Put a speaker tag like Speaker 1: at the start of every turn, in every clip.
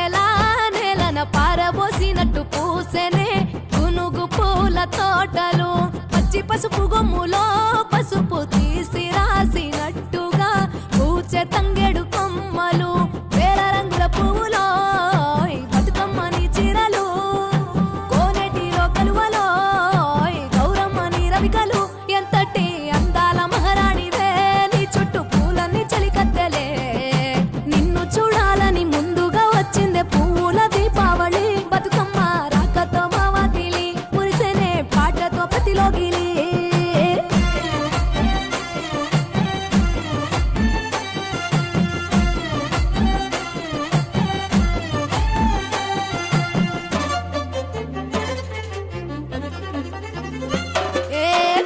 Speaker 1: పారేలా నేలన పారబోసినట్టు పూసెనే గునుగు పూల తోటలు పచ్చి పసుపు గొమ్ములో పసుపు తీసి రాసినట్టుగా పూచే తంగెడు కొమ్మలు వేల రంగుల పువ్వులో బతుకమ్మని చీరలు కోనేటిలో కలువలో గౌరమ్మని రవికలు ఎంతటి అందాల మహారాణివే నీ చుట్టూ పూలన్నీ చలికత్తెలే నిన్ను చూడాలని ముందుగా వచ్చిందే పూల దీపావళి బతుకమ్మ రాకతో మావాకిలి మురిసెనే పాటతో ప్రతిలోగిలి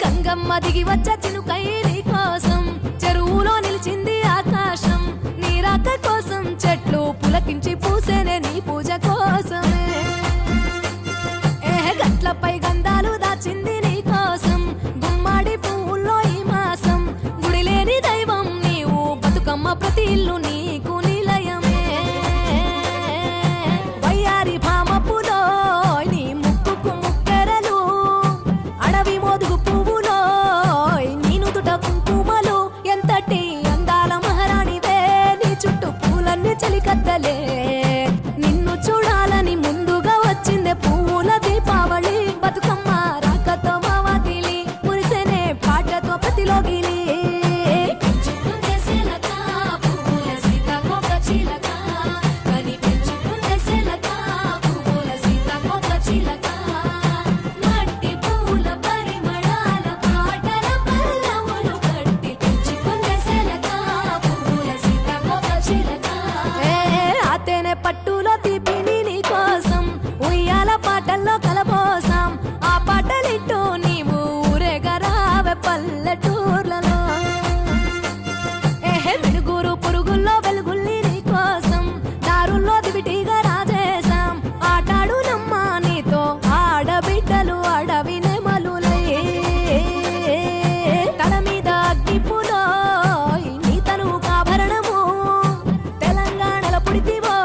Speaker 1: గంగమ్మ దిగి వచ్చ చినుకై నీ కోసం చెరువులో నిలిచింది ఆకాశం నీ రాక కోసం చెట్లు పులకించి పూసేనే నీ పూజ కోసమే గట్లపై గంధాలు దాచింది నీ కోసం గుమ్మాడి పువ్వుల్లో ఈ మాసం గుడి లేని దైవం నీవు బతుకమ్మ ప్రతి ఇల్లు నీకు నిలయమే వయ్యారి భామపులో నీ ముక్కుకు ముక్కెరలు అడవి మోదుగు పువ్వులో నీ నుదుట కుంకుమలు ఎంతటి అందాల మహారాణివే నీ చుట్టూ పూలన్నీ చలికత్తలే నిన్ను చూడాలని ముందుగా వచ్చిందే పూల దీపావళి బతుకమ్మ రాకతో మావాకిలి మురిసెనే పాటతో ప్రతిలోగిలి పట్టులో తీపిని నీ కోసం ఉయ్యాల పాటల్లో కలపోసాం ఆ పాటలిట్టు నీవు ఊరేగరావే పల్లెటూర్లలో మిడుగురు పురుగుల్లో వెలుగుల్ని నీ కోసం దారుల్లో దివిటిగా రాజేశాం ఆటాడు నమ్మ నీతో ఆడబిడ్డలు అడవి నెమలులై తల మీద అగ్గిపులో నీ తను ఆభరణము తెలంగాణలో పుడితివో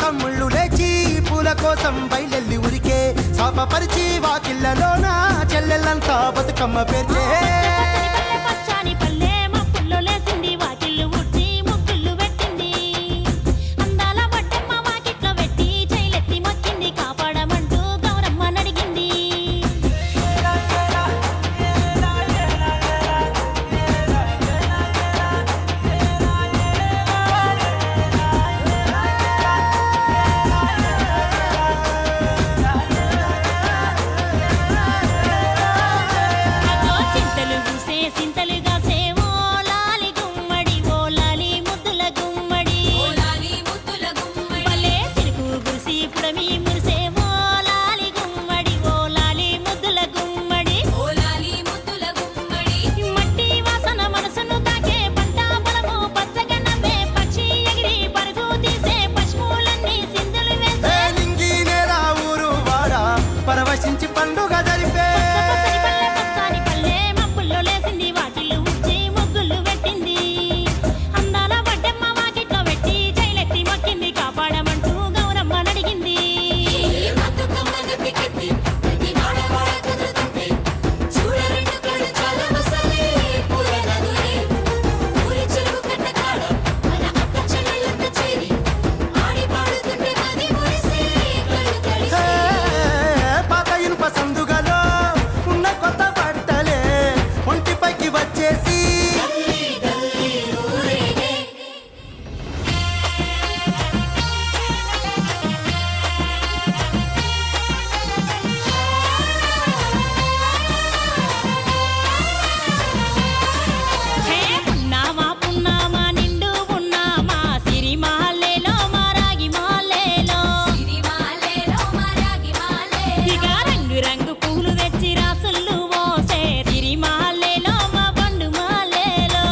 Speaker 2: తమ్ముళ్ళు లేచి పూల కోసం బయలెల్లి ఉరికే శాపపరిచి వాకిళ్ళలోన చెల్లెళ్ళంతా బతుకమ్మ పేర్చే
Speaker 3: పచ్చని పల్లె మప్పుల్లో లేసింది వాకిళ్ళు ఊడ్చి ముగ్గుళ్ళు పెట్టింది అందాల వడ్డమ్మ వాకిట్లో పెట్టి చైలెత్తి మొక్కింది కాపాడమంటూ గౌరమ్మ నడిగింది అదో చింతలు పూసే సింతలుగా సేవో లాలి గుమ్మడి ఓ లాలి ముద్దుల గుమ్మడి భలే చిరుకు గురిసి పుడమి మురిసే ఓ లాలి గుమ్మడి ఓ లాలి ముద్దుల గుమ్మడి మట్టి వాసన మనసును తాకే పంట పొలము పచ్చగా నవ్వే పక్షి ఎగిరి పరుగు తీసే పశువులన్నీ సింధులు వేసే
Speaker 2: నింగి నేల ఊరు వాడ పరవశించి పండుగ జరిపే
Speaker 3: పచ్చని పల్లె మబ్బుల్లో లేసింది వాకిళ్ళు ఊడ్చి ముగ్గులు పెట్టింది అందాల వడ్డమ్మ వాకిట్లో పెట్టి చైలెత్తి మొక్కింది కాపాడమంటూ గౌరమ్మ నడిగింది
Speaker 2: పాత ఇనుప సందుగలో ఉన్న కొత్త బట్టలే ఒంటిపైకి వచ్చేసి
Speaker 3: హే పున్నామా పున్నామా నిండు పున్నామా సిరిమాలేలో మారాగి మాలేలో ఇక రంగు రంగు పూలు తెచ్చి రాసులు మోసే సిరిమాలేలో మా బండు మాలేలో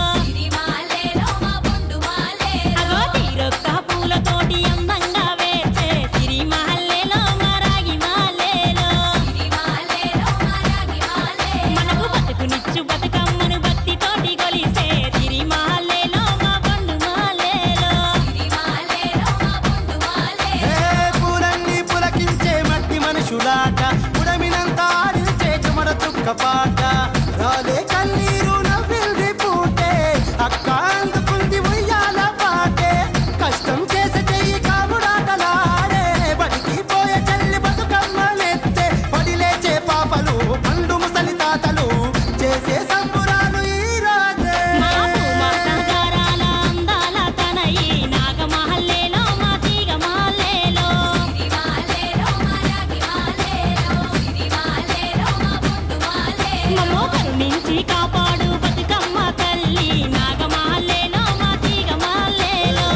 Speaker 3: అగో తీరొక్క పూలతోటి అందంగా వేచే సిరిమాలేలో మారాగి మాలేలో మనకు బతుకునిచ్చు బతుకమ్మను భక్తితోటి కొలిసే సిరిమాలేలో మా బండు మాలేలో
Speaker 2: పూలన్నీ పులకించే మట్టి మనుషులాట ఉడమినంత ఆడించే చెమడ చుక్క పాట రాలే కన్నీరు నవ్వింది పూటే అక్క అందుకుంది ఉయ్యాల పాటే కష్టం చేసే చెయ్యి కాముడాటలాడే బడికి పోయే చెల్లి బతుకమ్మలెత్తే పడి లేచే పాపలు పండు ముసలి తాతలు చేసే సంబురాలు ఈ రాజే
Speaker 3: మా భూమాతాగారాల అందాల తనయి నాగమహల్లేలో మా తీగమహల్లేలో మమ్మో కరుణించి కాపాడు బతుకమ్మ తల్లి నాగమహల్లేలో మా తీగమహల్లేలో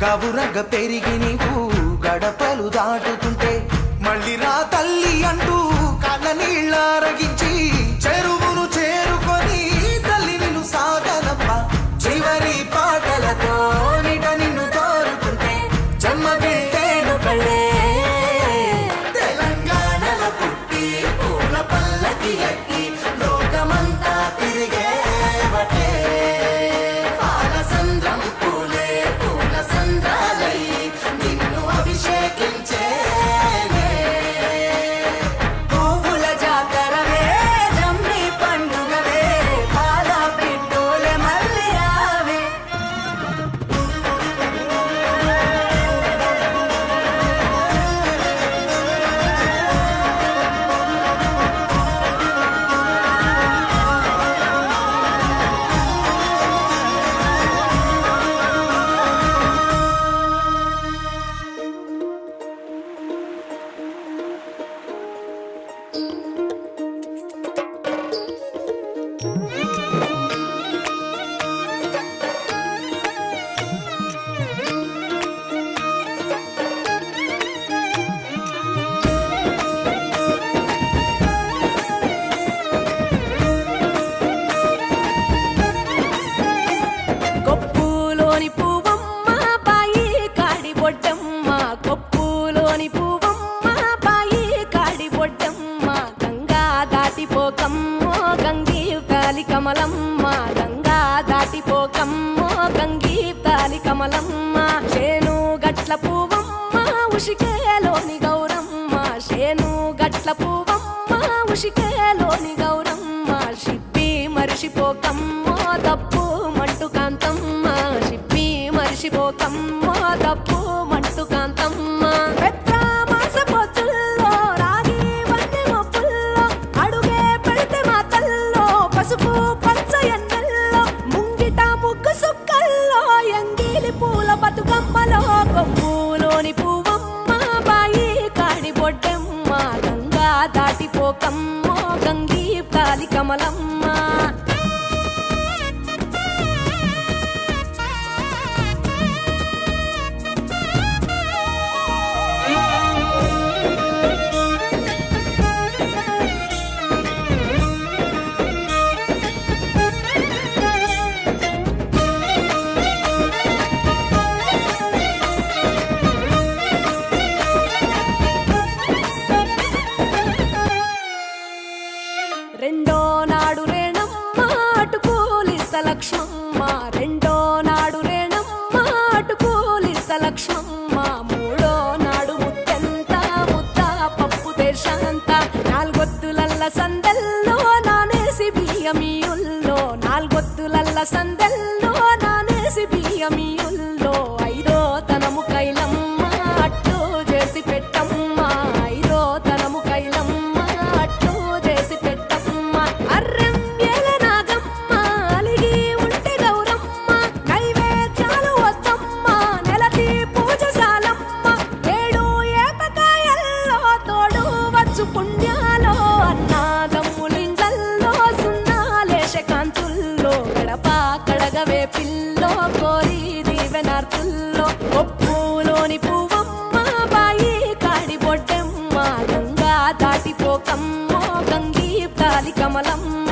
Speaker 2: గవురగ పెరిగి నీవు గడపలు దాటుతుంటే మళ్ళీ రా తల్లి అంటూ కళ్ళ నీళ్ళారగించి చెరువును చేరుకొని తల్లి నిన్ను సాగనప్ప చివరి పాటలతో నిట నిన్ను తోరుకుంటే చెమ్మగిల్లేను కళ్ళే తెలంగాణలో పుట్టి పూల పల్లకి ఎక్కి లోకమంతా తిరిగేవటే పాలసంద్రం పూలే పూల సంద్రాలై నిన్ను అభిషేకించేనే పువ్వుల జాతరవే జమ్మి పండుగవే పాల పిట్టోలే మళ్ళీ రావే
Speaker 1: కొప్పులోని పువ్వమ్మ బాయి కాడి బొడ్డమ్మ కొప్పులోని పువ్వమ్మ బాయి కాడి బొడ్డమ్మ గంగా దాటిపోకమ్మో గంగీ తాలి కమలమ్మ గంగా దాటిపోకమ్మో గంగీ తాలి కమలమ్మ చేను గట్ల పువ్వమ్మ ఉషికేలోని గౌరమ్మ చేను గట్ల పువ్వమ్మ ఉషికేలోని గౌరమ్మ షిప్పి మరిషిపోకమ్మో తప్పు మంటు కాంతమ్మ షిప్పి మరిషిపోకమ్మో తప్పు మంటు కాంతమ్మ పెద్ద మాస పొత్తుల్లో రాగి వంటి మొప్పుల్లో అడుగే పెడితే మాతల్లో పసుపు పచ్చ ఎన్నెల్లో ముంగిట ముగ్గు సుక్కల్లో ఎంగిలి పూల బతుకమ్మలో కొప్పులోని పువ్వమ్మ బాయి కాడి బొడ్డమ్మ గంగా దాటిపోకమ్మో గంగీ తాలి కమలమ్మ రెండో నాడు రేణమ్మ అటుకూలిస్త లక్ష్మమ్మ రెండో నాడు రేణమ్మ అటుకూలిస్త లక్ష్మమ్మ మూడో నాడు ముత్తెంత ముద్ద పప్పు దేశంత నాలుగొత్తులల్ల సందెల్లో నానేసి బియ్యమియుల్లో నాలుగొత్తులల్ల సందెల్లో నానేసి బియ్యమియుల్లో ఐదో తనము కైలమ్మ అట్టు చేసి పెట్టమ్మ ఐదో తనము కైలమ్మ అట్టు చేసి పెట్టమ్మ అర్రం ఏల నాగమ్మ అలిగి ఉంటే గౌరమ్మ నైవేద్యాలు వద్దమ్మ నెలతి పూజశాలమ్మ ఏడు ఏపకాయల్లో తోడు వచ్చు పుణ్యాలో అన్నాదమ్ములింగల్లో సున్నాలేశ కాంతుల్లో గడప కడగవే పిల్లో కోరి దీవెనార్తుల్లో కొప్పులోని పువ్వమ్మ బాయి కాడి బొడ్డమ్మ గంగా దాటిపోకమ్మో గంగీ తాలి కమలమ్మ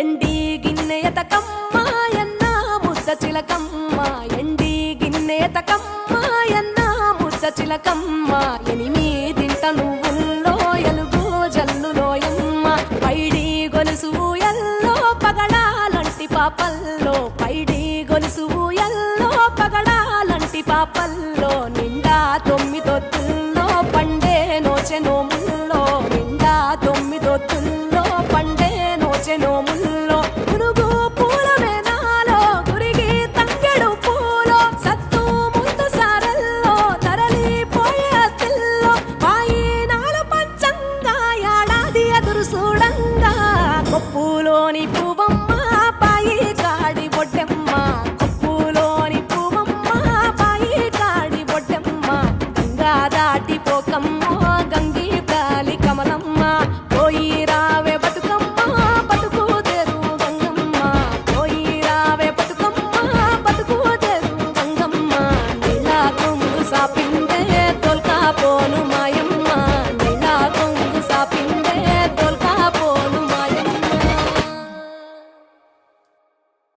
Speaker 1: ఎండి గిన్నె ఎతకమ్మ ఎన్న ముద్ద చిలకమ్మ ఎండి గిన్నె ఎతకమ్మ ఎన్న ముద్ద చిలకమ్మ ఎనిమిదింట నువ్వుల్లో ఎలుగు జల్లులోయమ్మ పైడి గొలుసు ఎల్లో పగడాలంటి పాపల్లో పైడి గొలుసు ఎల్లో పగడాలంటి పాపల్లో నిండా తొమ్మిదొత్తుల్లో పండే నోచె నోముల్లో నిండా తొమ్మిదొత్తుల్లో పండే నోచె నోముల్లో పునుగు పూల వేనాలో గురిగి తంగెడు పూలో సత్తు ముందు సారల్లో తరలిపోయే అత్తిల్లో వాయి నాలు పంచంగా ఏడాది ఎదురు చూడంగా కొప్పులోని పువ్వమ్మ